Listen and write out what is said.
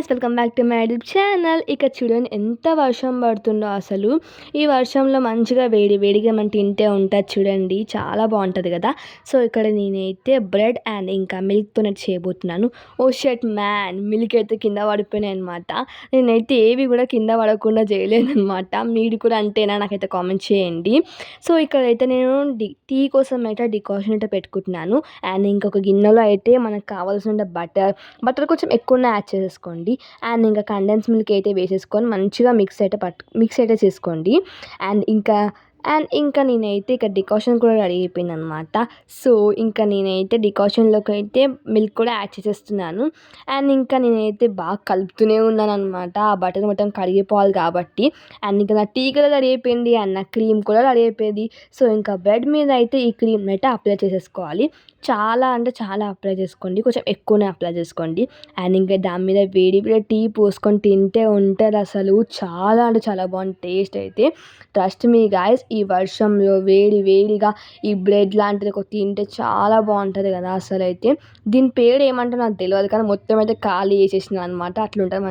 Guys, welcome back to my YouTube channel. ఇక చూడండి ఎంత వర్షం పడుతుందో అసలు. ఈ వర్షంలో మంచిగా వేడి వేడిగా మనం తింటే ఉంటుంది చూడండి, చాలా బాగుంటుంది కదా. సో ఇక్కడ నేనైతే బ్రెడ్ అండ్ ఇంకా మిల్క్తోనే చేయబోతున్నాను. ఓ షట్ మ్యాన్, మిల్క్ అయితే కింద పడిపోయినాయి అనమాట. నేనైతే ఏవి కూడా కింద పడకుండా చేయలేదన్నమాట. మీరు కూడా అంతేనా, నాకైతే కామెంట్ చేయండి. సో ఇక్కడైతే నేను టీ కోసం అయితే డికాషన్ అయితే పెట్టుకుంటున్నాను. అండ్ ఇంకొక గిన్నెలో అయితే మనకు కావాల్సిన బటర్ కొంచెం ఎక్కువనే యాడ్ చేసేసుకోండి. అండ్ ఇంకా కండెన్స్ మిల్క్ అయితే వేసేసుకొని మంచిగా మిక్స్ అయితే చేసుకోండి. అండ్ ఇంకా నేనైతే ఇక డికాషన్ కూడా రెడీ అయిపోయింది అనమాట. సో ఇంకా నేనైతే డికాషన్లోకి అయితే మిల్క్ కూడా యాడ్ చేసేస్తున్నాను. అండ్ ఇంకా నేనైతే బాగా కలుపుతూనే ఉన్నాను అనమాట. ఆ బటర్ మొత్తం కరిగిపోవాలి కాబట్టి. అండ్ ఇంకా నా టీ కూడా రెడీ అయిపోయింది అండ్ నా క్రీమ్ కూడా రెడీ అయిపోయింది. సో ఇంకా బ్రెడ్ మీద అయితే ఈ క్రీమ్ అయితే అప్లై చేసేసుకోవాలి. చాలా అంటే చాలా అప్లై చేసుకోండి, కొంచెం ఎక్కువనే అప్లై చేసుకోండి. అండ్ ఇంకా దాని మీద వేడి వేడి టీ పోసుకొని తింటే ఉంటుంది అసలు, చాలా అంటే చాలా బాగుంది టేస్ట్ అయితే. ట్రస్ట్ మీ గాయస్, ఈ వర్షంలో వేడి వేడిగా ఈ బ్రెడ్ లాంటిది ఒక తింటే చాలా బాగుంటుంది కదా. అసలు అయితే దీని పేరు ఏమంటే నాకు తెలియదు, కానీ మొత్తం అయితే ఖాళీ చేసేసిన అనమాట. అట్లుంటుంది.